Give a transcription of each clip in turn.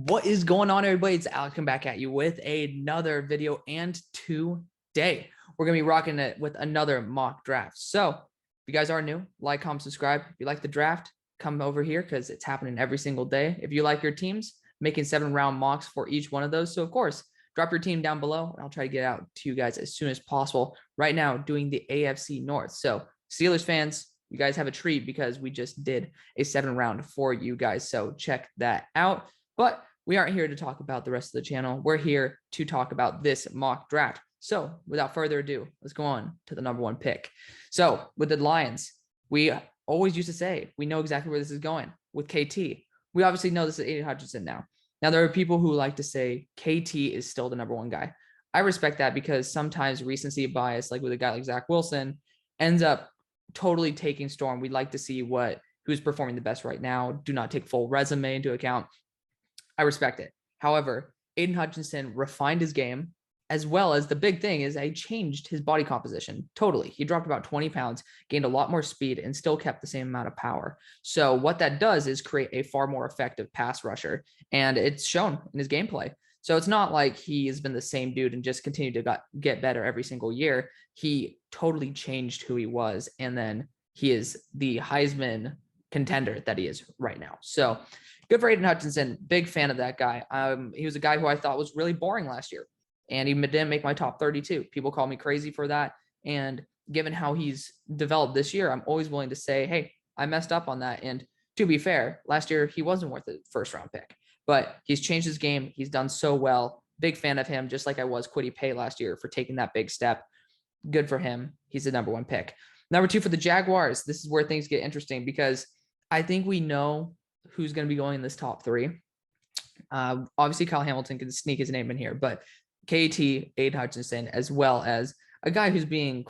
What is going on, everybody? It's Alex coming back at you with another video, and today we're going to be rocking it with another mock draft. So if you guys are new, like, comment, subscribe. If you like the draft, come over here because it's happening every single day. If you like your teams, making 7-round mocks for each one of those. So of course, drop your team down below and I'll try to get out to you guys as soon as possible. Right now, doing the AFC North. So Steelers fans, you guys have a treat because we just did a 7-round for you guys. So check that out. But we aren't here to talk about the rest of the channel. We're here to talk about this mock draft. So without further ado, let's go on to the number 1 pick. So with the Lions, we always used to say, we know exactly where this is going with KT. We obviously know this is Aidan Hutchinson now. Now, there are people who like to say KT is still the number 1 guy. I respect that because sometimes recency bias, like with a guy like Zach Wilson, ends up totally taking storm. We'd like to see who's performing the best right now. Do not take full resume into account. I respect it. However, Aidan Hutchinson refined his game, as well as the big thing is he changed his body composition totally. He dropped about 20 pounds, gained a lot more speed, and still kept the same amount of power. So what that does is create a far more effective pass rusher, and it's shown in his gameplay. So it's not like he has been the same dude and just continued to get better every single year. He totally changed who he was, and then he is the Heisman contender that he is right now. So good for Aidan Hutchinson. Big fan of that guy. He was a guy who I thought was really boring last year, and he didn't make my top 32. People call me crazy for that. And given how he's developed this year, I'm always willing to say, hey, I messed up on that. And to be fair, last year he wasn't worth a first-round pick, but he's changed his game. He's done so well. Big fan of him, just like I was Kwity Paye last year for taking that big step. Good for him. He's the number 1 pick. Number 2 for the Jaguars. This is where things get interesting because I think we know who's going to be going in this top 3. Obviously, Kyle Hamilton can sneak his name in here, but KT, Aidan Hutchinson, as well as a guy who's being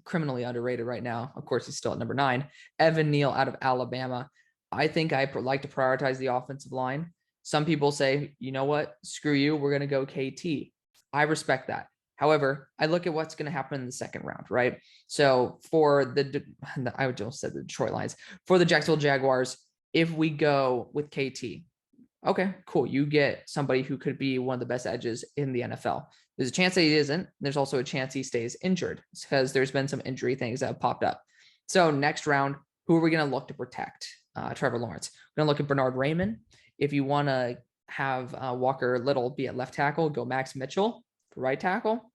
criminally underrated right now. Of course, he's still at number 9, Evan Neal out of Alabama. I think I like to prioritize the offensive line. Some people say, you know what, screw you, we're going to go KT. I respect that. However, I look at what's going to happen in the second round, right? So for I just said the Detroit Lions, for the Jacksonville Jaguars, if we go with KT, okay, cool. You get somebody who could be one of the best edges in the NFL. There's a chance that he isn't. There's also a chance he stays injured because there's been some injury things that have popped up. So next round, who are we going to look to protect? Trevor Lawrence. We're going to look at Bernard Raymond. If you want to have Walker Little be at left tackle, go Max Mitchell for right tackle.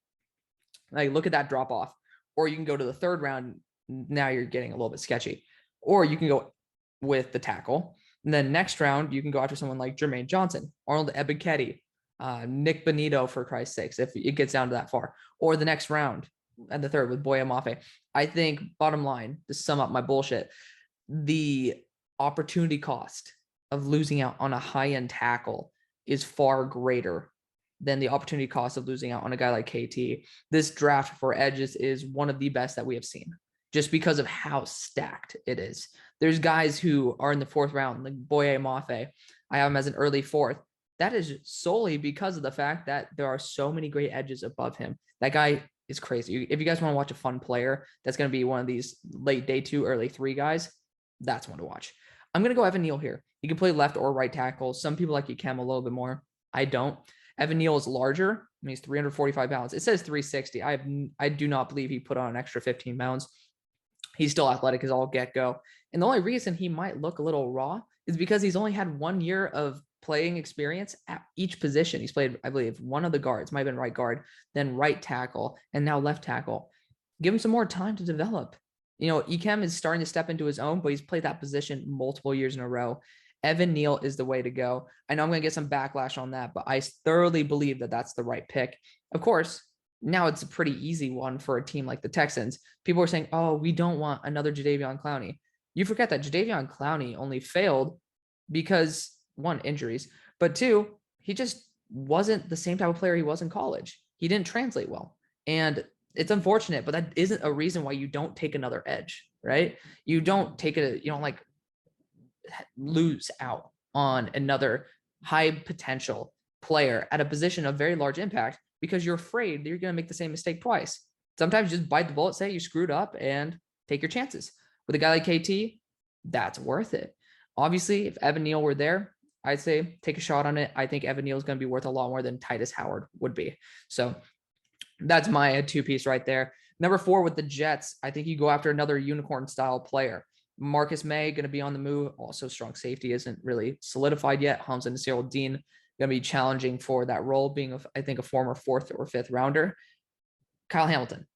Like, look at that drop off. Or you can go to the 3rd round. Now you're getting a little bit sketchy. Or you can go with the tackle. And then next round, you can go after someone like Jermaine Johnson, Arnold Ebiketie, Nick Bonito, for Christ's sakes, if it gets down to that far. Or the next round at the 3rd with Boye Mafe. I think, bottom line, to sum up my bullshit, the opportunity cost of losing out on a high-end tackle is far greater than the opportunity cost of losing out on a guy like KT. This draft for edges is one of the best that we have seen, just because of how stacked it is. There's guys who are in the 4th round, like Boye Mafe. I have him as an early 4th. That is solely because of the fact that there are so many great edges above him. That guy is crazy. If you guys want to watch a fun player that's going to be one of these late day 2, early 3 guys, that's one to watch. I'm going to go Evan Neal here. He can play left or right tackle. Some people like Ikem a little bit more. I don't. Evan Neal is larger. I mean, he's 345 pounds. It says 360. I do not believe he put on an extra 15 pounds. He's still athletic as all get-go. And the only reason he might look a little raw is because he's only had 1 year of playing experience at each position. He's played, I believe, one of the guards, might have been right guard, then right tackle, and now left tackle. Give him some more time to develop. You know, Ikem is starting to step into his own, but he's played that position multiple years in a row. Evan Neal is the way to go. I know I'm going to get some backlash on that, but I thoroughly believe that that's the right pick. Of course, now it's a pretty easy one for a team like the Texans. People are saying, oh, we don't want another Jadeveon Clowney. You forget that Jadeveon Clowney only failed because, 1, injuries, but 2, he just wasn't the same type of player he was in college. He didn't translate well. And it's unfortunate, but that isn't a reason why you don't take another edge, right? You don't lose out on another high potential player at a position of very large impact because you're afraid that you're going to make the same mistake twice. Sometimes just bite the bullet, say you screwed up, and take your chances. With a guy like KT, that's worth it. Obviously, if Evan Neal were there, I'd say take a shot on it. I think Evan Neal is going to be worth a lot more than Titus Howard would be. So that's my two-piece right there. Number 4 with the Jets, I think you go after another unicorn-style player. Marcus May going to be on the move. Also, strong safety isn't really solidified yet. Hamza Nasir-Dean going to be challenging for that role, being, I think, a former 4th or 5th rounder. Kyle Hamilton.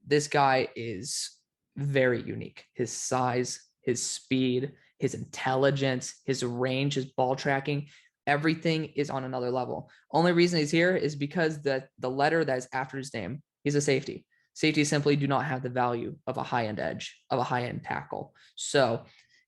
This guy is very unique. His size, his speed, his intelligence, his range, his ball tracking, everything is on another level. Only reason he's here is because the letter that is after his name, he's a safety. Safeties simply do not have the value of a high-end edge, of a high-end tackle. So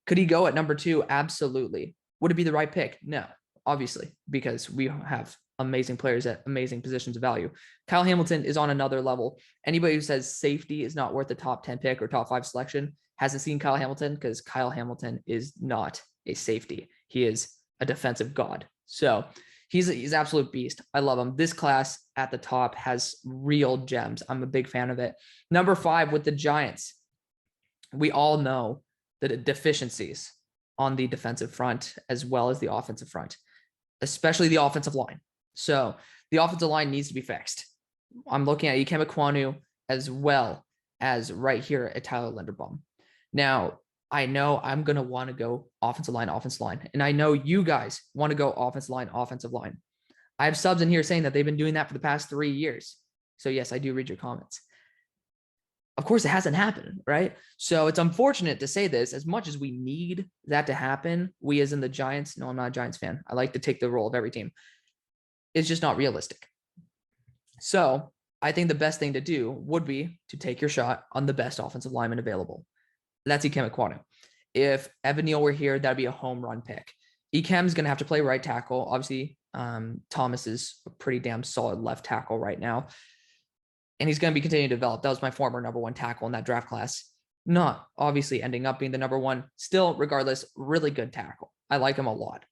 could he go at number 2? Absolutely. Would it be the right pick? No, obviously, because we have amazing players at amazing positions of value. Kyle Hamilton is on another level. Anybody who says safety is not worth the top 10 pick or top 5 selection hasn't seen Kyle Hamilton, because Kyle Hamilton is not a safety. He is a defensive god. So he's an absolute beast. I love him. This class at the top has real gems. I'm a big fan of it. Number 5 with the Giants. We all know the deficiencies on the defensive front as well as the offensive front, especially the offensive line. So the offensive line needs to be fixed. I'm looking at Ikem Ekwonu as well as right here at Tyler Linderbaum. Now, I know I'm going to want to go offensive line. And I know you guys want to go offensive line. I have subs in here saying that they've been doing that for the past 3 years. So yes, I do read your comments. Of course, it hasn't happened, right? So it's unfortunate to say this. As much as we need that to happen, we as in the Giants, no, I'm not a Giants fan. I like to take the role of every team. It's just not realistic. So I think the best thing to do would be to take your shot on the best offensive lineman available. That's Ikem Ekwonu. If Evan Neal were here, that'd be a home run pick. Ikem's going to have to play right tackle. Obviously, Thomas is a pretty damn solid left tackle right now. And he's going to be continuing to develop. That was my former number 1 tackle in that draft class. Not obviously ending up being the number 1. Still, regardless, really good tackle. I like him a lot.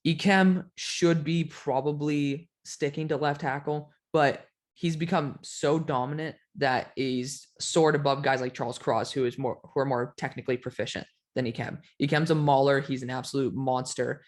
Ikem should be probably sticking to left tackle, but he's become so dominant that he's soared above guys like Charles Cross, who are more technically proficient than Ikem. Ikem's a mauler. He's an absolute monster.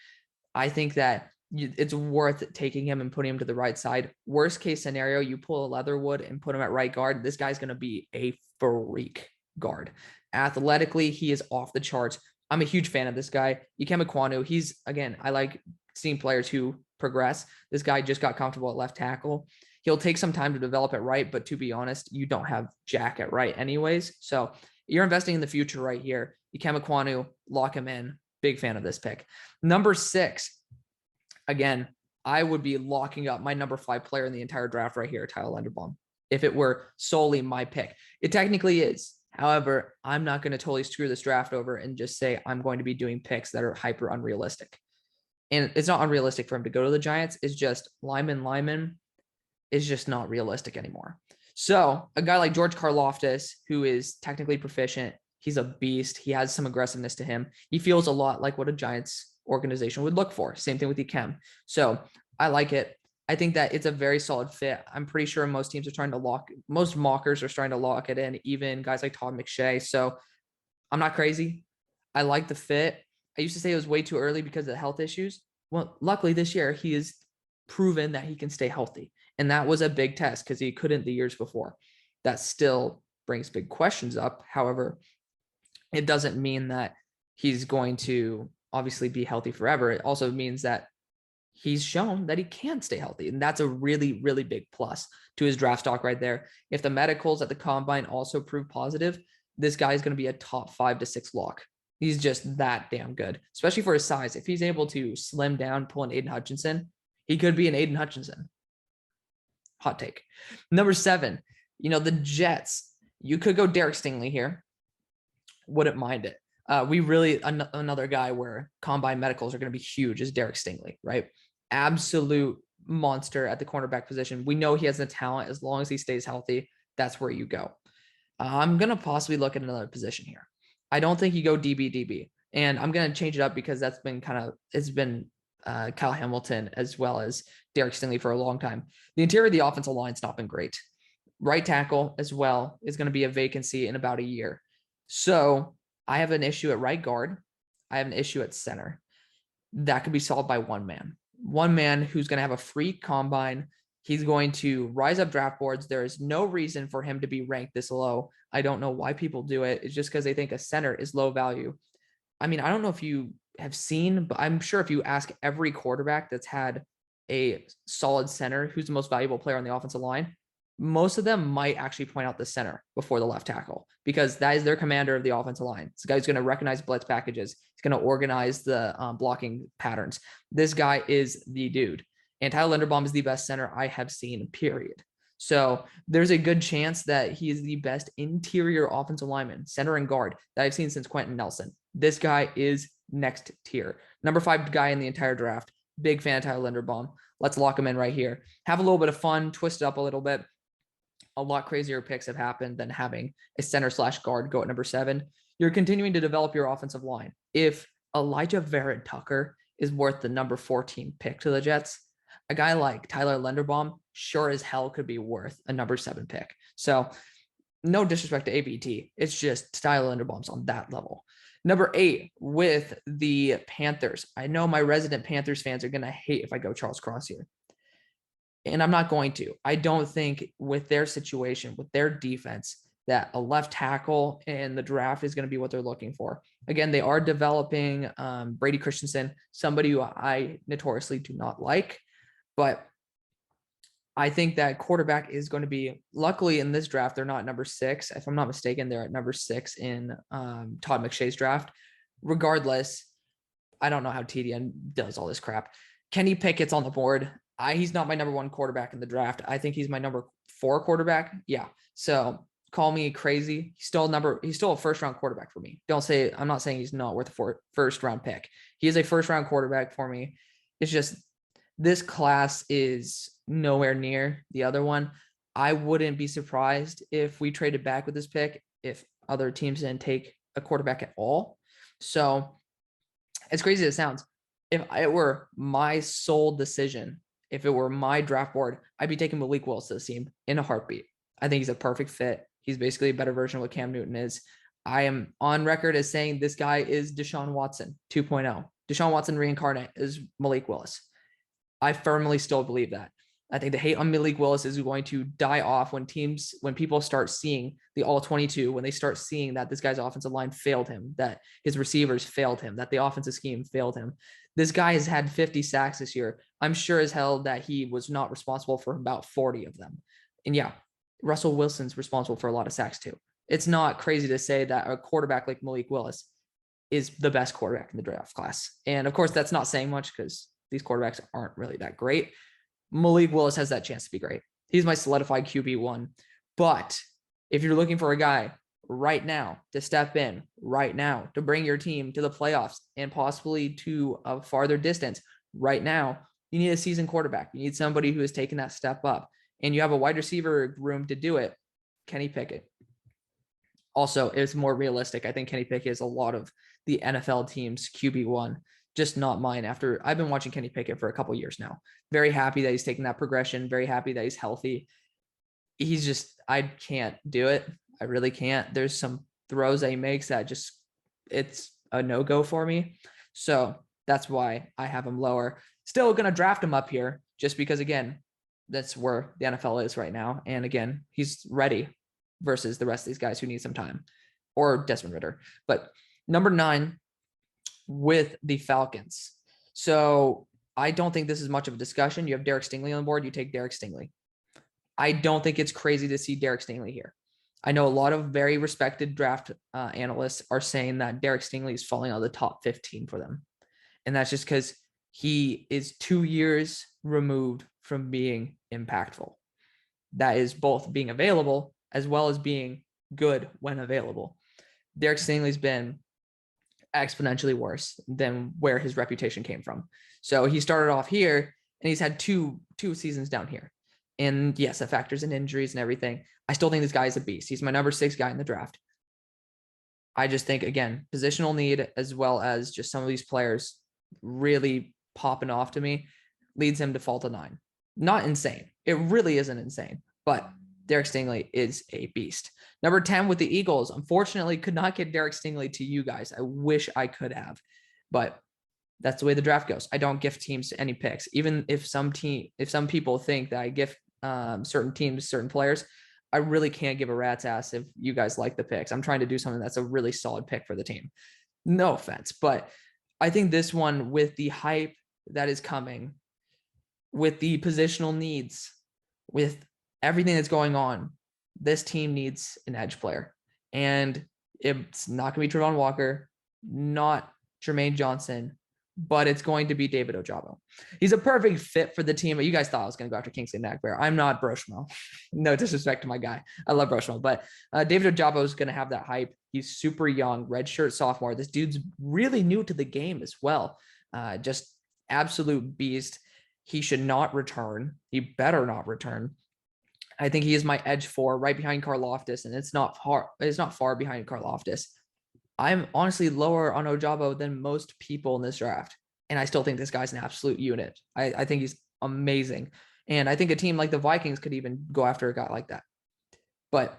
I think that it's worth taking him and putting him to the right side. Worst case scenario, you pull a Leatherwood and put him at right guard. This guy's going to be a freak guard. Athletically, he is off the charts. I'm a huge fan of this guy. Ikem Ekwonu, he's, again, I like seeing players who progress. This guy just got comfortable at left tackle. He'll take some time to develop at right, but to be honest, you don't have Jack at right anyways. So you're investing in the future right here. Ikem Ekwonu, lock him in. Big fan of this pick. Number 6, again, I would be locking up my number 5 player in the entire draft right here, Tyler Linderbaum, if it were solely my pick. It technically is. However, I'm not going to totally screw this draft over and just say I'm going to be doing picks that are hyper unrealistic. And it's not unrealistic for him to go to the Giants. It's just Lyman is just not realistic anymore. So a guy like George Karlaftis, who is technically proficient, he's a beast. He has some aggressiveness to him. He feels a lot like what a Giants organization would look for. Same thing with Ikem. So I like it. I think that it's a very solid fit. I'm pretty sure most teams are trying to most mockers are trying to lock it in, even guys like Todd McShay. So I'm not crazy. I like the fit. I used to say it was way too early because of the health issues. Well, luckily this year he has proven that he can stay healthy. And that was a big test because he couldn't the years before. That still brings big questions up. However, it doesn't mean that he's going to obviously be healthy forever. It also means that he's shown that he can stay healthy. And that's a really, really big plus to his draft stock right there. If the medicals at the combine also prove positive, this guy is going to be a top 5 to 6 lock. He's just that damn good, especially for his size. If he's able to slim down, pull an Aidan Hutchinson, he could be an Aidan Hutchinson. Hot take. Number 7, the Jets. You could go Derek Stingley here. Wouldn't mind it. Another guy where combine medicals are going to be huge is Derek Stingley, right? Absolute monster at the cornerback position. We know he has the talent. As long as he stays healthy, that's where you go. I'm going to possibly look at another position here. I don't think you go DB. And I'm going to change it up because that's been it's been Kyle Hamilton as well as Derek Stingley for a long time. The interior of the offensive line's not been great. Right tackle as well is going to be a vacancy in about a year. So I have an issue at right guard. I have an issue at center. that could be solved by one man who's going to have a free combine. He's going to rise up draft boards. There is no reason for him to be ranked this low. I don't know why people do it. It's just because they think a center is low value. I mean, I don't know if you have seen, but I'm sure if you ask every quarterback that's had a solid center who's the most valuable player on the offensive line, most of them might actually point out the center before the left tackle, because that is their commander of the offensive line. This guy's going to recognize blitz packages. He's going to organize the blocking patterns. This guy is the dude. And Tyler Linderbaum is the best center I have seen, period. So there's a good chance that he is the best interior offensive lineman, center and guard, that I've seen since Quentin Nelson. This guy is next tier. Number 5 guy in the entire draft. Big fan of Tyler Linderbaum. Let's lock him in right here. Have a little bit of fun, twist it up a little bit. A lot crazier picks have happened than having a center/guard go at number 7. You're continuing to develop your offensive line. If Elijah Vera-Tucker is worth the number 14 pick to the Jets, a guy like Tyler Linderbaum sure as hell could be worth a number 7 pick. So no disrespect to ABT. It's just Tyler Linderbaum's on that level. Number 8 with the Panthers. I know my resident Panthers fans are going to hate if I go Charles Cross here. And I'm not going to. I don't think with their situation, with their defense, that a left tackle in the draft is going to be what they're looking for. Again, they are developing Brady Christensen, somebody who I notoriously do not like. But I think that quarterback is going to be, luckily in this draft, they're not number 6. If I'm not mistaken, they're at number 6 in Todd McShay's draft. Regardless, I don't know how TDN does all this crap. Kenny Pickett's on the board. He's not my number 1 quarterback in the draft. I think he's my number 4 quarterback. Yeah. So call me crazy. He's still a first round quarterback for me. I'm not saying he's not worth a first round pick. He is a first round quarterback for me. It's just this class is nowhere near the other one. I wouldn't be surprised if we traded back with this pick if other teams didn't take a quarterback at all. So as crazy as it sounds, if it were my sole decision, if it were my draft board, I'd be taking Malik Willis to the team in a heartbeat. I think he's a perfect fit. He's basically a better version of what Cam Newton is. I am on record as saying this guy is Deshaun Watson 2.0. Deshaun Watson reincarnate is Malik Willis. I firmly still believe that. I think the hate on Malik Willis is going to die off when people start seeing the all-22, when they start seeing that this guy's offensive line failed him, that his receivers failed him, that the offensive scheme failed him. This guy has had 50 sacks this year. I'm sure as hell that he was not responsible for about 40 of them. And yeah, Russell Wilson's responsible for a lot of sacks too. It's not crazy to say that a quarterback like Malik Willis is the best quarterback in the draft class. And of course, that's not saying much because these quarterbacks aren't really that great. Malik Willis has that chance to be great. He's my solidified QB1. But if you're looking for a guy right now to step in, right now to bring your team to the playoffs and possibly to a farther distance, right now, you need a seasoned quarterback. You need somebody who has taken that step up. And you have a wide receiver room to do it. Kenny Pickett. Also, it's more realistic. I think Kenny Pickett is a lot of the NFL team's QB1. Just not mine. After I've been watching Kenny Pickett for a couple years now. Very happy that he's taking that progression. Very happy that he's healthy. I can't do it. I really can't. There's some throws that he makes that it's a no-go for me. So that's why I have him lower. Still going to draft him up here just because, again, that's where the NFL is right now. And again, he's ready versus the rest of these guys who need some time, or Desmond Ridder. But number 9, with the Falcons. So I don't think this is much of a discussion. You have Derek Stingley on the board. You take Derek Stingley. I don't think it's crazy to see Derek Stingley here. I know a lot of very respected draft analysts are saying that Derek Stingley is falling out of the top 15 for them. And that's just because he is 2 years removed from being impactful. That is both being available as well as being good when available. Derek Stingley's been exponentially worse than where his reputation came from. So he started off here and he's had two seasons down here. And yes, that factors in injuries and everything. I still think this guy is a beast. He's my number 6 guy in the draft. I just think, again, positional need as well as just some of these players really popping off to me leads him to fall to 9. Not insane. It really isn't insane, but Derek Stingley is a beast. Number 10 with the Eagles. Unfortunately, could not get Derek Stingley to you guys. I wish I could have, but That's the way the draft goes. I don't gift teams any picks. Even if some people think that I gift certain teams, certain players, I really can't give a rat's ass if you guys like the picks. I'm trying to do something that's a really solid pick for the team. No offense, but I think this one, with the hype that is coming, with the positional needs, with everything that's going on, this team needs an edge player. And it's not going to be Travon Walker, not Jermaine Johnson, but it's going to be David Ojabo. He's a perfect fit for the team. You guys thought I was going to go after Kingsley Enagbare. I'm not Broshmo. No disrespect to my guy. I love Broshmo, but David Ojabo is going to have that hype. He's super young, redshirt sophomore. This dude's really new to the game as well. Just absolute beast. He should not return. He better not return. I think he is my edge 4, right behind Karlaftis, and it's not far behind Karlaftis. I'm honestly lower on Ojabo than most people in this draft, and I still think this guy's an absolute unit. I think he's amazing, and I think a team like the Vikings could even go after a guy like that. But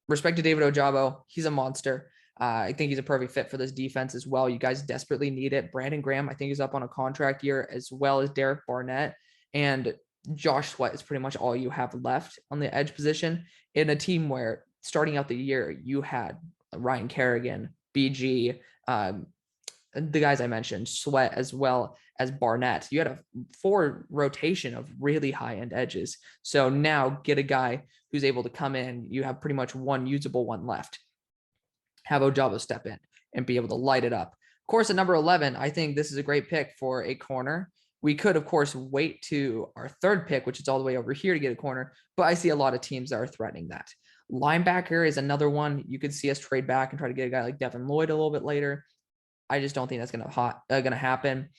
respect to David Ojabo, he's a monster. I think he's a perfect fit for this defense as well. You guys desperately need it. Brandon Graham, I think, is up on a contract year, as well as Derek Barnett, and Josh Sweat is pretty much all you have left on the edge position in a team where starting out the year you had Ryan Kerrigan, BG, the guys I mentioned, Sweat, as well as Barnett. You had a 4 rotation of really high-end edges. So now get a guy who's able to come in. You have pretty much one usable one left. Have Ojabo step in and be able to light it up. Of course, at number 11, I think this is a great pick for a corner. We could, of course, wait to our 3rd pick, which is all the way over here to get a corner, but I see a lot of teams that are threatening that. Linebacker is another one. You could see us trade back and try to get a guy like Devin Lloyd a little bit later. I just don't think that's gonna happen.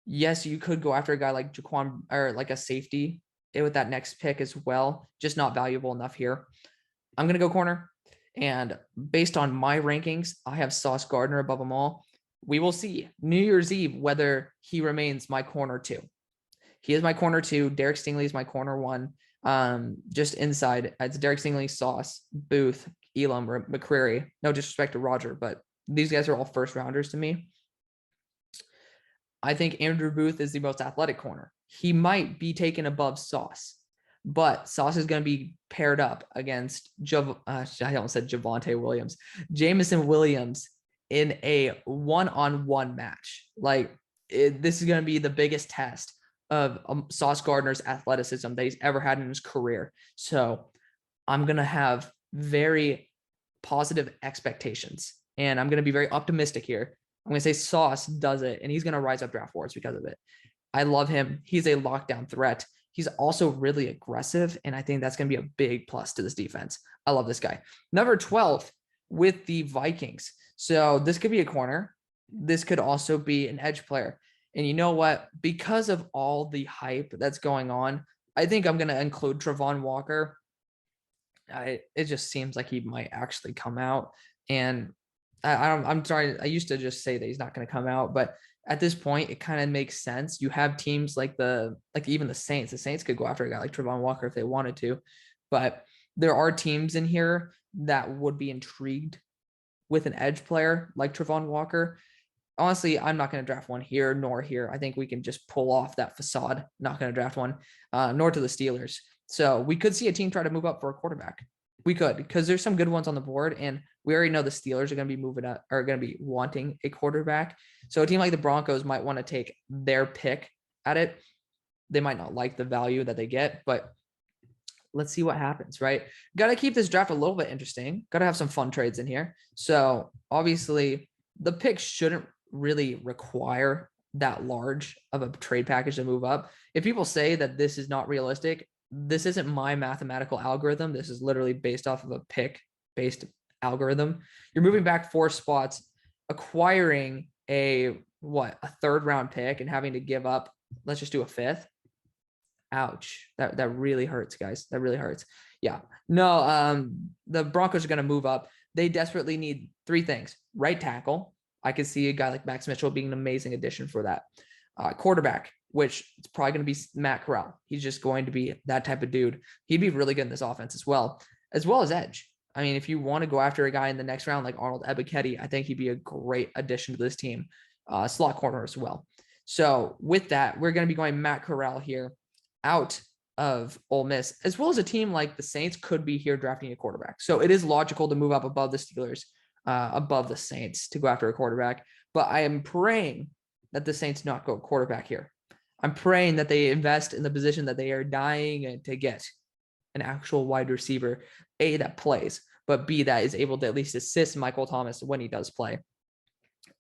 Yes, you could go after a guy like Jaquan, or like a safety with that next pick as well. Just not valuable enough here. I'm gonna go corner, and based on my rankings, I have Sauce Gardner above them all. We will see New Year's Eve whether he remains my corner 2. He is my corner 2. Derek Stingley is my corner 1. Just inside, it's Derek Stingley, Sauce, Booth, Elam, or McCreary. No disrespect to Roger, but these guys are all first rounders to me. I think Andrew Booth is the most athletic corner. He might be taken above Sauce, but Sauce is going to be paired up against I almost said Javonte Williams, Jameson Williams, in a one-on-one match. This is going to be the biggest test of Sauce Gardner's athleticism that he's ever had in his career. So I'm going to have very positive expectations, and I'm going to be very optimistic here. I'm going to say Sauce does it, and he's going to rise up draft boards because of it. I love him. He's a lockdown threat. He's also really aggressive, and I think that's going to be a big plus to this defense. I love this guy. Number 12 with the Vikings. So this could be a corner. This could also be an edge player. And you know what? Because of all the hype that's going on, I think I'm going to include Travon Walker. It just seems like he might actually come out. And I'm sorry. I used to just say that he's not going to come out, but at this point, it kind of makes sense. You have teams like even the Saints. The Saints could go after a guy like Travon Walker if they wanted to, but there are teams in here that would be intrigued with an edge player like Travon Walker. Honestly, I'm not going to draft one here nor here. I think we can just pull off that facade. Not going to draft one, nor to the Steelers. So we could see a team try to move up for a quarterback. We could, because there's some good ones on the board, and we already know the Steelers are going to be moving up, are going to be wanting a quarterback. So a team like the Broncos might want to take their pick at it. They might not like the value that they get, but let's see what happens, right? Got to keep this draft a little bit interesting. Got to have some fun trades in here. So obviously the picks shouldn't really require that large of a trade package to move up. If people say that this is not realistic, this isn't my mathematical algorithm. This is literally based off of a pick-based algorithm. You're moving back 4 spots, acquiring a 3rd round pick and having to give up, let's just do a 5th. Ouch. That really hurts, guys. That really hurts. Yeah. No, the Broncos are going to move up. They desperately need 3 things. Right tackle. I could see a guy like Max Mitchell being an amazing addition for that. Quarterback, which it's probably going to be Matt Corral. He's just going to be that type of dude. He'd be really good in this offense as well as edge. I mean, if you want to go after a guy in the next round like Arnold Ebiketie, I think he'd be a great addition to this team. slot corner as well. So with that, we're going to be going Matt Corral here out of Ole Miss, as well as a team like the Saints could be here drafting a quarterback. So it is logical to move up above the Steelers, above the Saints to go after a quarterback. But I am praying that the Saints not go quarterback here. I'm praying that they invest in the position that they are dying to get, an actual wide receiver, A, that plays, but B, that is able to at least assist Michael Thomas when he does play.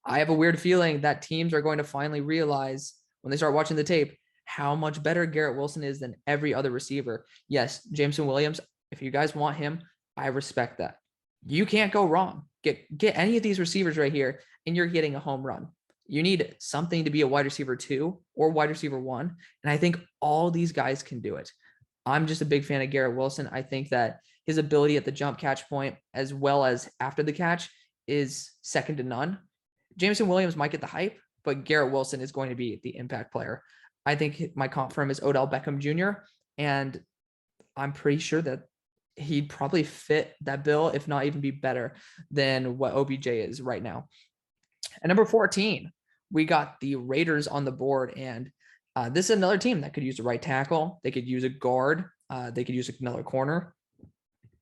I have a weird feeling that teams are going to finally realize when they start watching the tape how much better Garrett Wilson is than every other receiver. Yes, Jameson Williams, if you guys want him, I respect that. You can't go wrong. Get any of these receivers right here, and you're getting a home run. You need something to be a wide receiver 2 or wide receiver 1, and I think all these guys can do it. I'm just a big fan of Garrett Wilson. I think that his ability at the jump catch point as well as after the catch is second to none. Jameson Williams might get the hype, but Garrett Wilson is going to be the impact player. I think my comp for him is Odell Beckham Jr., and I'm pretty sure that he'd probably fit that bill, if not even be better than what OBJ is right now. At number 14, we got the Raiders on the board, and this is another team that could use a right tackle. They could use a guard. They could use another corner.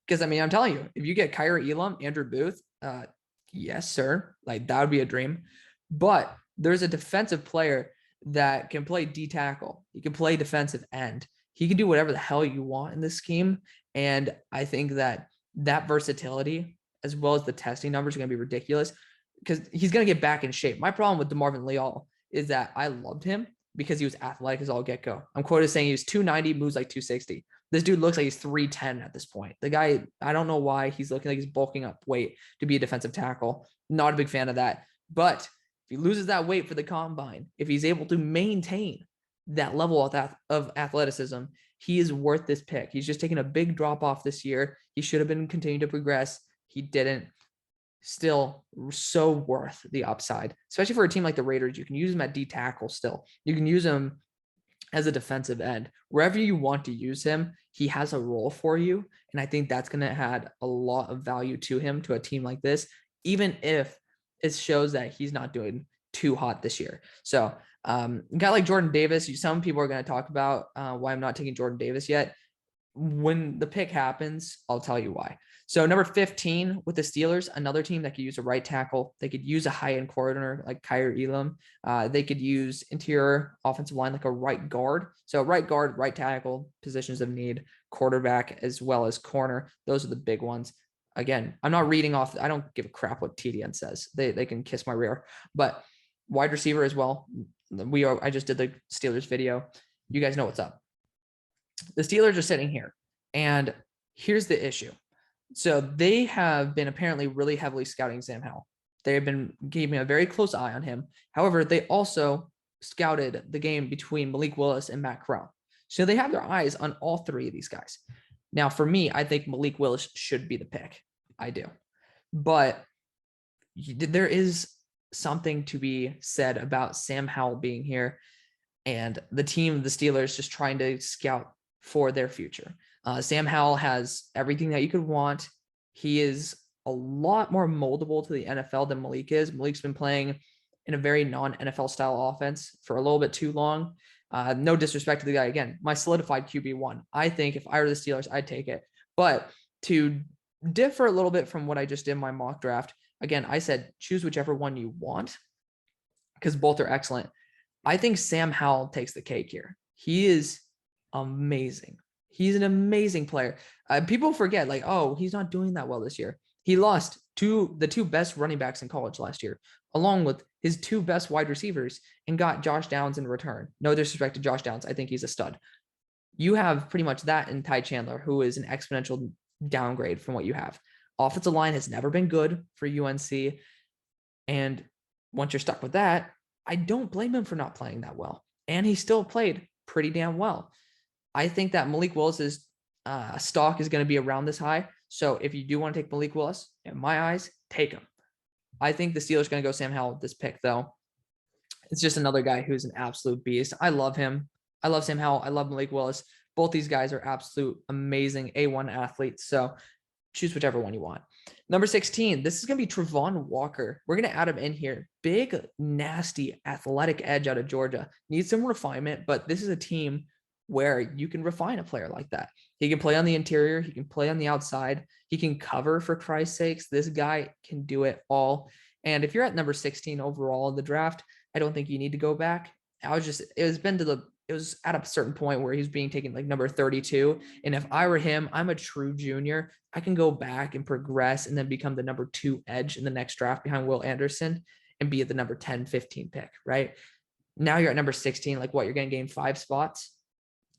Because, I mean, I'm telling you, if you get Kaiir Elam, Andrew Booth, yes, sir, like that would be a dream. But there's a defensive player that can play D tackle. He can play defensive end. He can do whatever the hell you want in this scheme. And I think that versatility, as well as the testing numbers, are going to be ridiculous because he's going to get back in shape. My problem with DeMarvin Leal is that I loved him because he was athletic as all get go. I'm quoted saying he was 290, moves like 260. This dude looks like he's 310 at this point. The guy, I don't know why he's looking like he's bulking up weight to be a defensive tackle. Not a big fan of that. But if he loses that weight for the combine, if he's able to maintain that level of athleticism, he is worth this pick. He's just taken a big drop off this year. He should have been continuing to progress. He didn't. Still so worth the upside, especially for a team like the Raiders. You can use him at D tackle still. You can use him as a defensive end. Wherever you want to use him, he has a role for you. And I think that's going to add a lot of value to him, to a team like this, even if it shows that he's not doing too hot this year. So a guy like Jordan Davis, some people are going to talk about why I'm not taking Jordan Davis yet. When the pick happens, I'll tell you why. So number 15 with the Steelers, another team that could use a right tackle. They could use a high-end corner like Kaiir Elam. They could use interior offensive line like a right guard. So right guard, right tackle, positions of need, quarterback, as well as corner. Those are the big ones. Again, I'm not reading off. I don't give a crap what TDN says. They can kiss my rear. But wide receiver as well. I just did the Steelers video. You guys know what's up. The Steelers are sitting here, and here's the issue. So they have been apparently really heavily scouting Sam Howell. They have been keeping a very close eye on him. However, they also scouted the game between Malik Willis and Matt Corral. So they have their eyes on all three of these guys. Now, for me, I think Malik Willis should be the pick. I do. But there is something to be said about Sam Howell being here and the team, the Steelers, just trying to scout for their future. Sam Howell has everything that you could want. He is a lot more moldable to the NFL than Malik is. Malik's been playing in a very non-NFL style offense for a little bit too long. No disrespect to the guy. Again, my solidified QB1. I think if I were the Steelers, I'd take it. But to differ a little bit from what I just did in my mock draft, again, I said choose whichever one you want because both are excellent. I think Sam Howell takes the cake here. He is amazing. He's an amazing player. People forget, like, oh, he's not doing that well this year. He lost the two best running backs in college last year, along with his two best wide receivers, and got Josh Downs in return. No disrespect to Josh Downs. I think he's a stud. You have pretty much that in Ty Chandler, who is an exponential downgrade from what you have. Offensive line has never been good for UNC. And once you're stuck with that, I don't blame him for not playing that well. And he still played pretty damn well. I think that Malik Willis's stock is going to be around this high. So if you do want to take Malik Willis, in my eyes, take him. I think the Steelers are going to go Sam Howell with this pick, though. It's just another guy who's an absolute beast. I love him. I love Sam Howell. I love Malik Willis. Both these guys are absolute amazing A1 athletes. So choose whichever one you want. Number 16, this is going to be Travon Walker. We're going to add him in here. Big, nasty, athletic edge out of Georgia. Needs some refinement, but this is a team where you can refine a player like that. He can play on the interior. He can play on the outside. He can cover, for Christ's sakes. This guy can do it all. And if you're at number 16 overall in the draft, I don't think you need to go back. It was at a certain point where he's being taken like number 32. And if I were him, I'm a true junior. I can go back and progress and then become the number 2 edge in the next draft behind Will Anderson and be at the number 10, 15 pick, right? Now you're at number 16. Like what, you're going to gain 5 spots?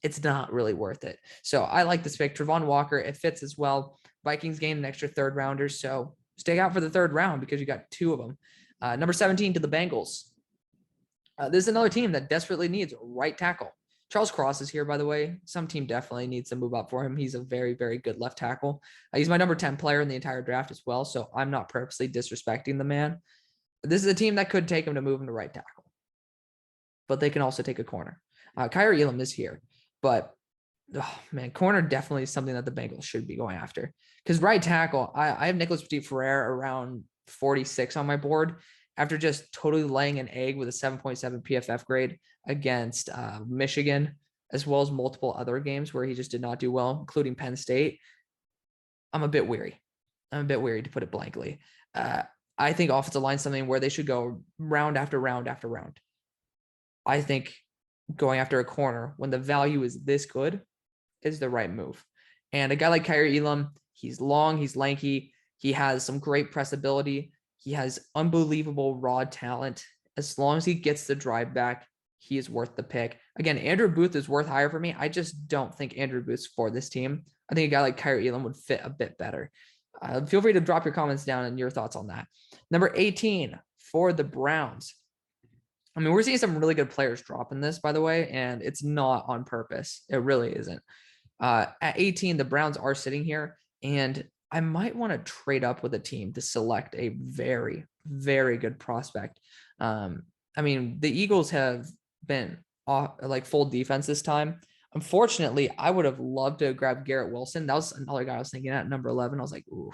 It's not really worth it. So I like this pick. Travon Walker, it fits as well. Vikings gained an extra 3rd rounder. So stay out for the 3rd round because you got 2 of them. Number 17 to the Bengals. This is another team that desperately needs a right tackle. Charles Cross is here, by the way. Some team definitely needs to move up for him. He's a very, very good left tackle. He's my number 10 player in the entire draft as well, so I'm not purposely disrespecting the man. This is a team that could take him to move him to right tackle, but they can also take a corner. Kaiir Elam is here, but corner definitely is something that the Bengals should be going after. Because right tackle, I have Nicholas Petit-Frere around 46 on my board, after just totally laying an egg with a 7.7 PFF grade against Michigan, as well as multiple other games where he just did not do well, including Penn State. I'm a bit weary. To put it blankly. I think offensive line is something where they should go round after round after round. I think going after a corner when the value is this good is the right move. And a guy like Kaiir Elam, he's long, he's lanky, he has some great press ability. He has unbelievable raw talent. As long as he gets the drive back, he is worth the pick. Again, Andrew Booth is worth higher for me. I just don't think Andrew Booth's for this team. I think a guy like Kaiir Elam would fit a bit better. Feel free to drop your comments down and your thoughts on that. Number 18 for the Browns. I mean, we're seeing some really good players drop in this, by the way, and it's not on purpose. It really isn't. At 18, the Browns are sitting here, and I might want to trade up with a team to select a very, very good prospect. I mean, the Eagles have been like full defense this time. Unfortunately, I would have loved to grab Garrett Wilson. That was another guy I was thinking at number 11. I was like, ooh,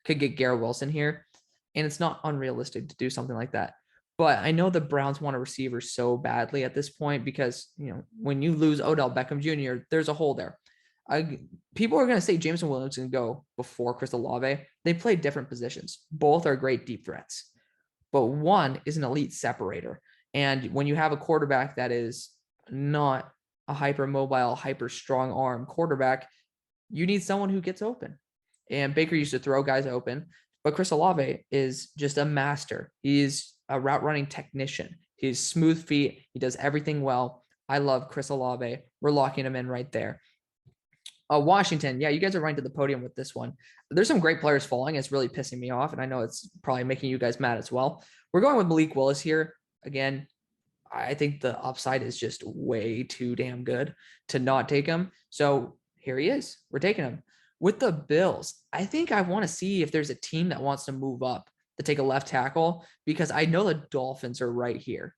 could get Garrett Wilson here. And it's not unrealistic to do something like that. But I know the Browns want a receiver so badly at this point because, you know, when you lose Odell Beckham Jr., there's a hole there. People are going to say Jameson Williams can go before Chris Olave. They play different positions. Both are great deep threats, but one is an elite separator. And when you have a quarterback that is not a hyper mobile, hyper strong arm quarterback, you need someone who gets open. And Baker used to throw guys open, but Chris Olave is just a master. He's a route running technician. He's smooth feet. He does everything well. I love Chris Olave. We're locking him in right there. Washington, yeah, you guys are right to the podium with this one. There's some great players falling. It's really pissing me off, and I know it's probably making you guys mad as well. We're going with Malik Willis here. Again, I think the upside is just way too damn good to not take him. So here he is. We're taking him. With the Bills, I think I want to see if there's a team that wants to move up to take a left tackle because I know the Dolphins are right here.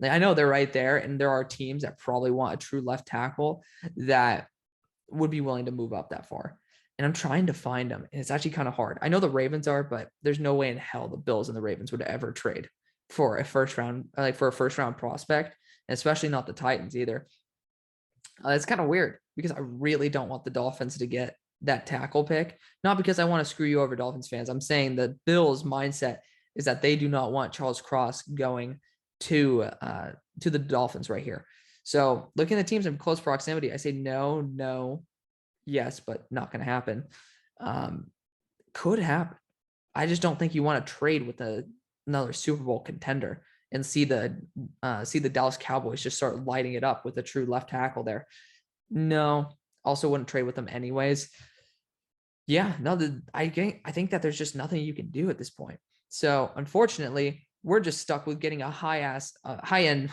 I know they're right there, and there are teams that probably want a true left tackle that would be willing to move up that far. And I'm trying to find them. And it's actually kind of hard. I know the Ravens are, but there's no way in hell the Bills and the Ravens would ever trade for a first round prospect, and especially not the Titans either. It's kind of weird because I really don't want the Dolphins to get that tackle pick. Not because I want to screw you over, Dolphins fans. I'm saying the Bills mindset is that they do not want Charles Cross going to the Dolphins right here. So looking at the teams in close proximity, I say no, yes, but not going to happen. Could happen. I just don't think you want to trade with another Super Bowl contender and see the Dallas Cowboys just start lighting it up with a true left tackle there. No, also wouldn't trade with them anyways. Yeah, no, I think that there's just nothing you can do at this point. So unfortunately, we're just stuck with getting a high-end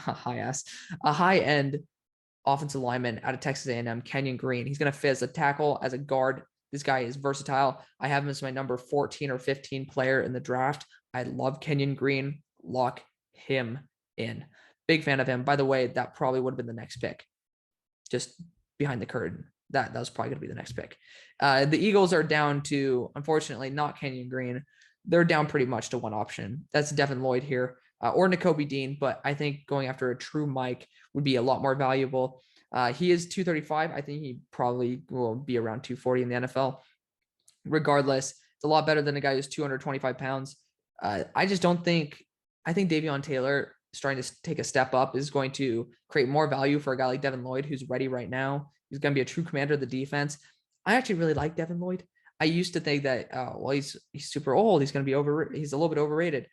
offensive lineman out of Texas A&M, Kenyon Green. He's going to fit as a tackle, as a guard. This guy is versatile. I have him as my number 14 or 15 player in the draft. I love Kenyon Green. Lock him in. Big fan of him. By the way, that probably would have been the next pick. Just behind the curtain. that was probably going to be the next pick. The Eagles are down to, unfortunately, not Kenyon Green. They're down pretty much to one option. That's Devin Lloyd here, or Nakobe Dean. But I think going after a true Mike would be a lot more valuable. He is 235. I think he probably will be around 240 in the NFL. Regardless, it's a lot better than a guy who's 225 pounds. I just don't think, I think Davion Taylor starting to take a step up is going to create more value for a guy like Devin Lloyd, who's ready right now. He's going to be a true commander of the defense. I actually really like Devin Lloyd. I used to think that, he's super old. He's going to be he's a little bit overrated.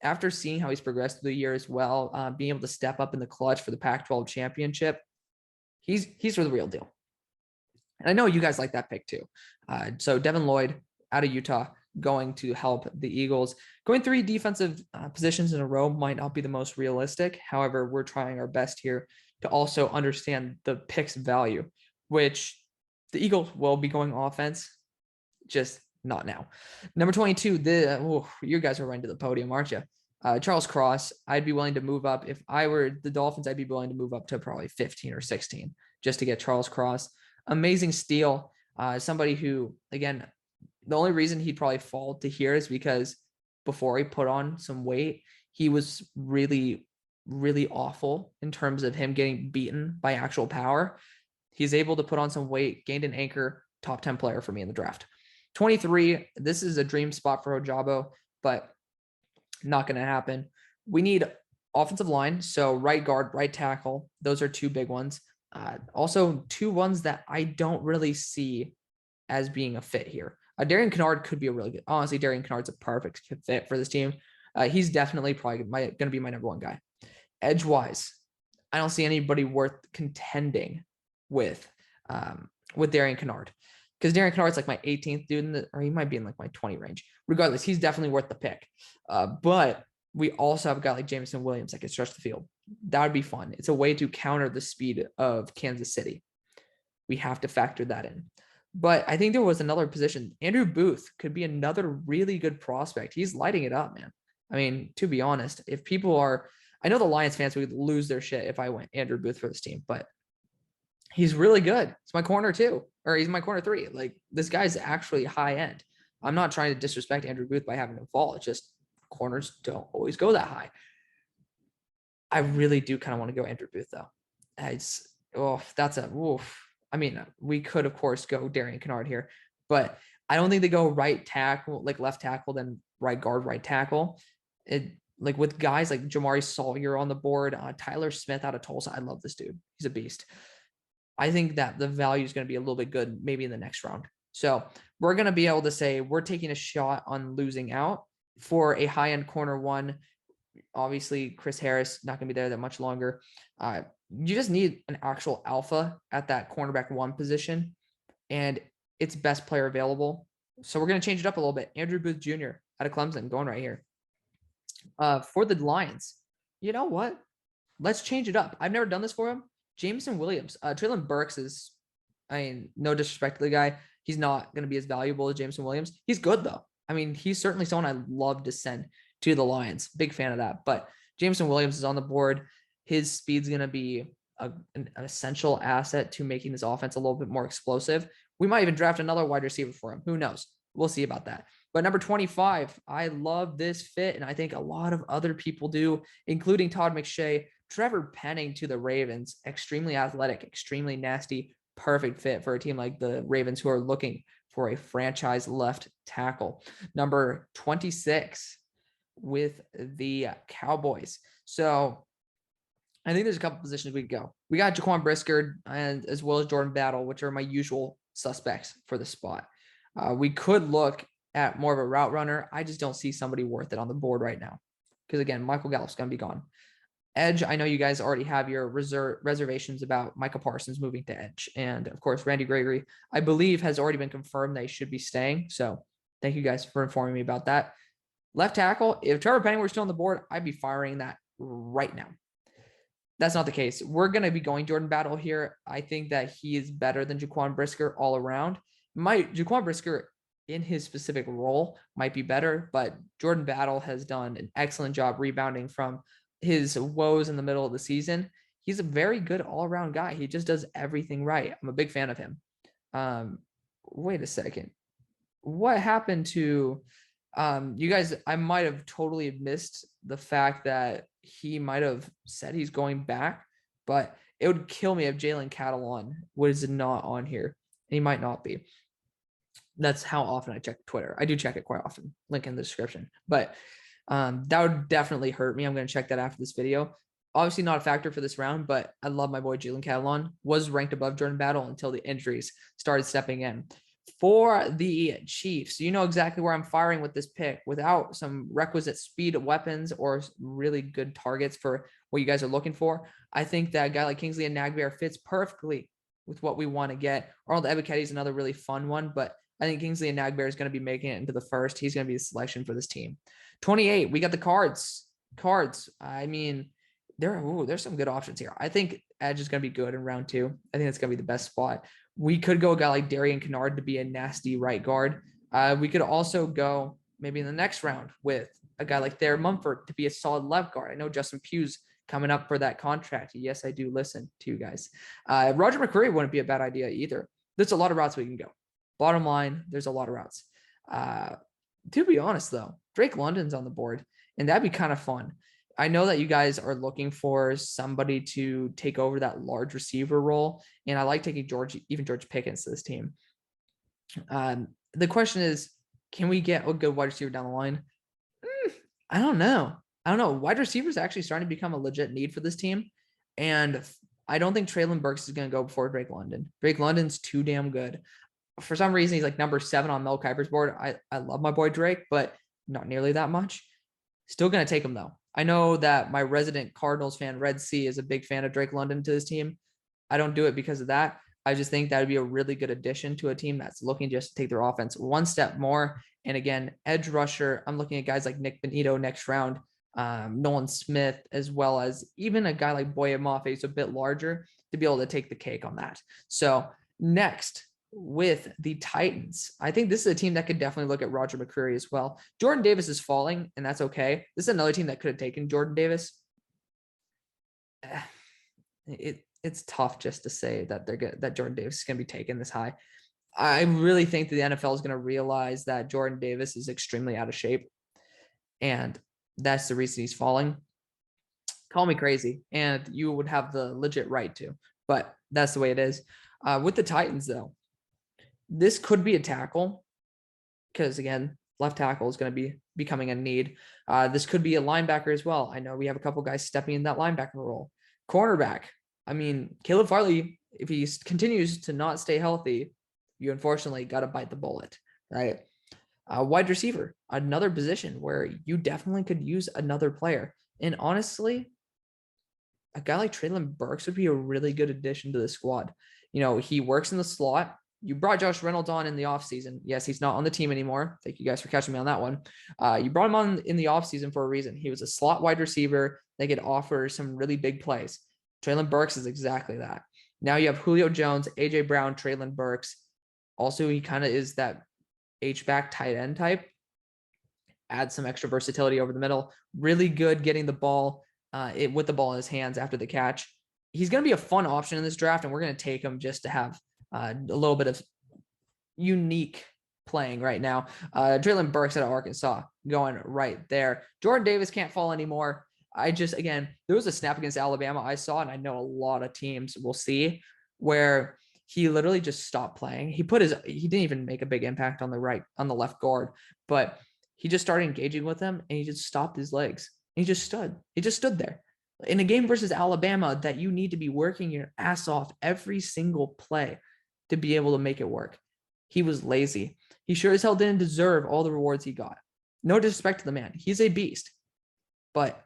After seeing how he's progressed through the year as well, being able to step up in the clutch for the Pac-12 championship, he's for the real deal. And I know you guys like that pick too. So Devin Lloyd out of Utah going to help the Eagles. Going 3 defensive positions in a row might not be the most realistic. However, we're trying our best here to also understand the pick's value, which the Eagles will be going offense, just not now. Number 22, you guys are running to the podium, aren't you? Charles Cross, I'd be willing to move up. If I were the Dolphins, I'd be willing to move up to probably 15 or 16 just to get Charles Cross. Amazing steal. Somebody who, again, the only reason he'd probably fall to here is because before he put on some weight, he was really, really awful in terms of him getting beaten by actual power. He's able to put on some weight, gained an anchor, top 10 player for me in the draft. 23, this is a dream spot for Ojabo, but not going to happen. We need offensive line, so right guard, right tackle. Those are 2 big ones. Also 2 ones that I don't really see as being a fit here. Darian Kinnard could be a really good. Honestly, Darian Kinnard's a perfect fit for this team. He's definitely probably going to be my number 1 guy. Edge-wise, I don't see anybody worth contending with Darian Kinnard, because Darian Kinnard's like my 18th dude, or he might be in like my 20 range. Regardless, he's definitely worth the pick. But we also have a guy like Jameson Williams that can stretch the field. That would be fun. It's a way to counter the speed of Kansas City. We have to factor that in. But I think there was another position. Andrew Booth could be another really good prospect. He's lighting it up, man. I mean, to be honest, if people are, I know the Lions fans would lose their shit if I went Andrew Booth for this team, but he's really good. He's my corner 2, or he's my corner 3. Like, this guy's actually high end. I'm not trying to disrespect Andrew Booth by having him fall. It's just corners don't always go that high. I really do kind of want to go Andrew Booth though. I mean, we could, of course, go Darian Kinnard here, but I don't think they go right tackle, like left tackle, then right guard, right tackle. Like with guys like Jamari Sawyer on the board, Tyler Smith out of Tulsa. I love this dude. He's a beast. I think that the value is going to be a little bit good maybe in the next round. So we're going to be able to say we're taking a shot on losing out for a high-end corner 1. Obviously, Chris Harris, not going to be there that much longer. You just need an actual alpha at that cornerback 1 position, and it's best player available. So we're going to change it up a little bit. Andrew Booth Jr. out of Clemson, going right here. For the Lions, you know what? Let's change it up. I've never done this for him. Jameson Williams. Treylon Burks is, I mean, no disrespect to the guy. He's not going to be as valuable as Jameson Williams. He's good, though. I mean, he's certainly someone I love to send to the Lions. Big fan of that. But Jameson Williams is on the board. His speed's going to be an essential asset to making this offense a little bit more explosive. We might even draft another wide receiver for him. Who knows? We'll see about that. But number 25, I love this fit, and I think a lot of other people do, including Todd McShay. Trevor Penning to the Ravens, extremely athletic, extremely nasty, perfect fit for a team like the Ravens who are looking for a franchise left tackle. Number 26 with the Cowboys. So I think there's a couple positions we could go. We got Jaquan Brisker and as well as Jordan Battle, which are my usual suspects for the spot. We could look at more of a route runner. I just don't see somebody worth it on the board right now. Because again, Michael Gallup's going to be gone. Edge, I know you guys already have your reservations about Micah Parsons moving to edge. And of course, Randy Gregory, I believe, has already been confirmed that he should be staying. So thank you guys for informing me about that. Left tackle, if Trevor Penning were still on the board, I'd be firing that right now. That's not the case. We're going to be going Jordan Battle here. I think that he is better than Jaquan Brisker all around. Jaquan Brisker in his specific role might be better, but Jordan Battle has done an excellent job rebounding from his woes in the middle of the season. He's a very good all-around guy. He just does everything right. I'm a big fan of him. Wait a second. What happened to you guys? I might have totally missed the fact that he might have said he's going back, but it would kill me if Jalen Catalon was not on here. He might not be. That's how often I check Twitter. I do check it quite often. Link in the description. But that would definitely hurt me. I'm going to check that after this video. Obviously not a factor for this round, but I love my boy Jalen Catalon. Was ranked above Jordan Battle until the injuries started stepping in. For the Chiefs, you know exactly where I'm firing with this pick. Without some requisite speed weapons or really good targets for what you guys are looking for, I think that a guy like Kingsley Enagbare fits perfectly with what we want to get. Arnold Ebiketie is another really fun one, but I think Kingsley Enagbare is going to be making it into the first. He's going to be the selection for this team. 28, we got the Cards. I mean, there's some good options here. I think edge is going to be good in round 2. I think that's going to be the best spot. We could go a guy like Darian Kennard to be a nasty right guard. We could also go maybe in the next round with a guy like Thayer Mumford to be a solid left guard. I know Justin Pugh's coming up for that contract. Yes, I do listen to you guys. Roger McCreary wouldn't be a bad idea either. There's a lot of routes we can go. Bottom line, there's a lot of routes. To be honest, though, Drake London's on the board, and that'd be kind of fun. I know that you guys are looking for somebody to take over that large receiver role, and I like taking George Pickens to this team. The question is, can we get a good wide receiver down the line? I don't know. Wide receivers actually starting to become a legit need for this team, and I don't think Treylon Burks is going to go before Drake London. Drake London's too damn good. For some reason, he's like number 7 on Mel Kiper's board. I love my boy Drake, but not nearly that much. Still going to take him, though. I know that my resident Cardinals fan, Red Sea, is a big fan of Drake London to this team. I don't do it because of that. I just think that would be a really good addition to a team that's looking just to take their offense one step more. And again, edge rusher, I'm looking at guys like Nick Benito next round, Nolan Smith, as well as even a guy like Boye Mafe, who's a bit larger, to be able to take the cake on that. So next, with the Titans, I think this is a team that could definitely look at Roger McCreary as well. Jordan Davis is falling, and that's okay. This is another team that could have taken Jordan Davis. It's tough just to say that that Jordan Davis is going to be taken this high. I really think that the NFL is going to realize that Jordan Davis is extremely out of shape, and that's the reason he's falling. Call me crazy, and you would have the legit right to, but that's the way it is. With the Titans, though, this could be a tackle because, again, left tackle is going to be becoming a need. This could be a linebacker as well. I know we have a couple guys stepping in that linebacker role. Cornerback. I mean, Caleb Farley, if he continues to not stay healthy, you unfortunately got to bite the bullet, right? Wide receiver, another position where you definitely could use another player. And honestly, a guy like Treylon Burks would be a really good addition to the squad. You know, he works in the slot. You brought Josh Reynolds on in the offseason. Yes, he's not on the team anymore. Thank you guys for catching me on that one. You brought him on in the offseason for a reason. He was a slot wide receiver that could offer some really big plays. Treylon Burks is exactly that. Now you have Julio Jones, A.J. Brown, Treylon Burks. Also, he kind of is that H-back tight end type. Add some extra versatility over the middle. Really good getting the ball with the ball in his hands after the catch. He's going to be a fun option in this draft, and we're going to take him just to have a little bit of unique playing right now. Treylon Burks out of Arkansas going right there. Jordan Davis can't fall anymore. Again, there was a snap against Alabama I saw, and I know a lot of teams will see, where he literally just stopped playing. He didn't even make a big impact on the left guard, but he just started engaging with him, and he just stopped his legs. He just stood there. In a game versus Alabama that you need to be working your ass off every single play to be able to make it work. He was lazy. He sure as hell didn't deserve all the rewards he got. No disrespect to the man. He's a beast. But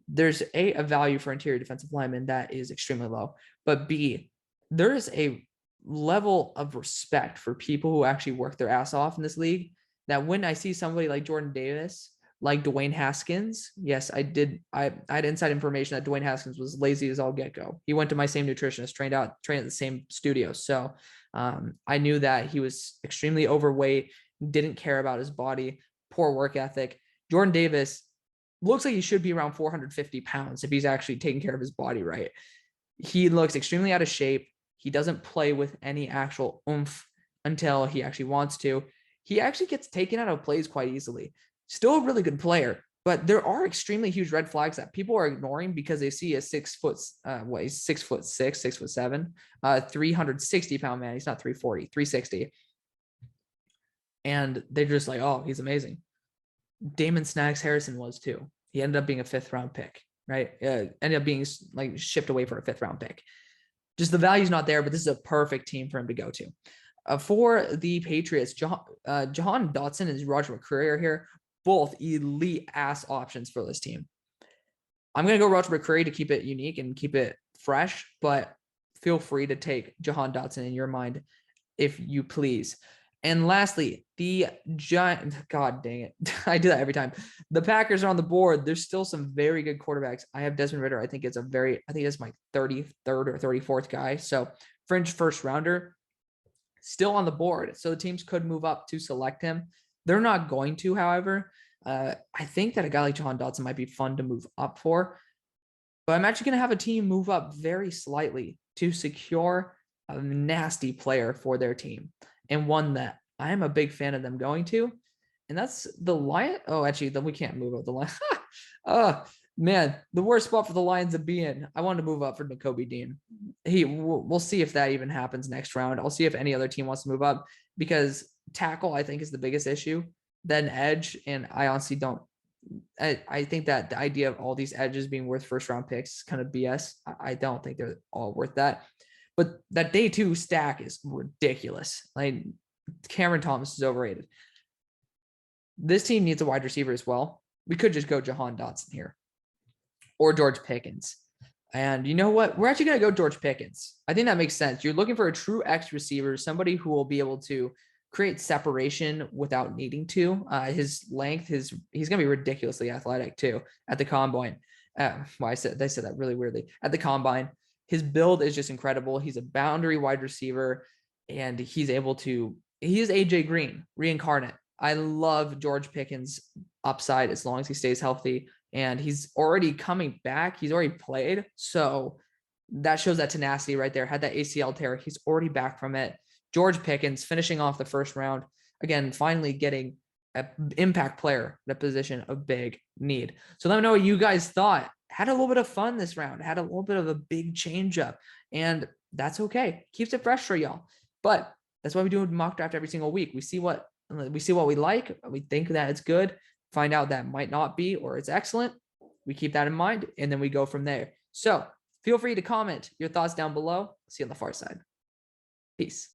there's a value for interior defensive linemen that is extremely low. But B, there is a level of respect for people who actually work their ass off in this league that when I see somebody like Jordan Davis, like Dwayne Haskins, yes, I had inside information that Dwayne Haskins was lazy as all get-go. He went to my same nutritionist, trained at the same studio. So I knew that he was extremely overweight, didn't care about his body, poor work ethic. Jordan Davis looks like he should be around 450 pounds if he's actually taking care of his body right. He looks extremely out of shape. He doesn't play with any actual oomph until he actually wants to. He actually gets taken out of plays quite easily. Still a really good player, but there are extremely huge red flags that people are ignoring because they see a 6 foot, he's 6'6", 6'7", 360-pound man. He's not 340, 360. And they're just like, oh, he's amazing. Damon Snacks Harrison was too. He ended up being a 5th round pick, right? Ended up being like shipped away for a 5th round pick. Just the value's not there, but this is a perfect team for him to go to. For the Patriots, Jahan Dotson and Roger McCreary are here. Both elite ass options for this team. I'm going to go Roger McCreary to keep it unique and keep it fresh, but feel free to take Jahan Dotson in your mind if you please. And lastly, the Giant, God dang it. I do that every time. The Packers are on the board. There's still some very good quarterbacks. I have Desmond Ridder. I think it's my 33rd or 34th guy. So fringe first rounder still on the board. So the teams could move up to select him. They're not going to, however. I think that a guy like Jahan Dotson might be fun to move up for. But I'm actually going to have a team move up very slightly to secure a nasty player for their team. And one that I am a big fan of them going to. And that's the Lions. Oh, actually, then we can't move up the Lions. Oh, man, the worst spot for the Lions to be in. I want to move up for Nakobe Dean. We'll see if that even happens next round. I'll see if any other team wants to move up because tackle, I think, is the biggest issue. Then edge, and I honestly don't. I think that the idea of all these edges being worth first round picks is kind of BS. I don't think they're all worth that. But that day 2 stack is ridiculous. Like Cameron Thomas is overrated. This team needs a wide receiver as well. We could just go Jahan Dotson here or George Pickens. And you know what? We're actually going to go George Pickens. I think that makes sense. You're looking for a true X receiver, somebody who will be able to create separation without needing to. His length, he's going to be ridiculously athletic too at the combine. They said that really weirdly at the combine. His build is just incredible. He's a boundary wide receiver, and he is AJ Green reincarnate. I love George Pickens' upside as long as he stays healthy, and he's already coming back. He's already played, so that shows that tenacity right there. Had that ACL tear. He's already back from it. George Pickens finishing off the first round. Again, finally getting an impact player in a position of big need. So let me know what you guys thought. Had a little bit of fun this round. Had a little bit of a big change up. And that's okay. Keeps it fresh for y'all. But that's why we do a mock draft every single week. We see what we like. We think that it's good. Find out that might not be or it's excellent. We keep that in mind. And then we go from there. So feel free to comment your thoughts down below. See you on the far side. Peace.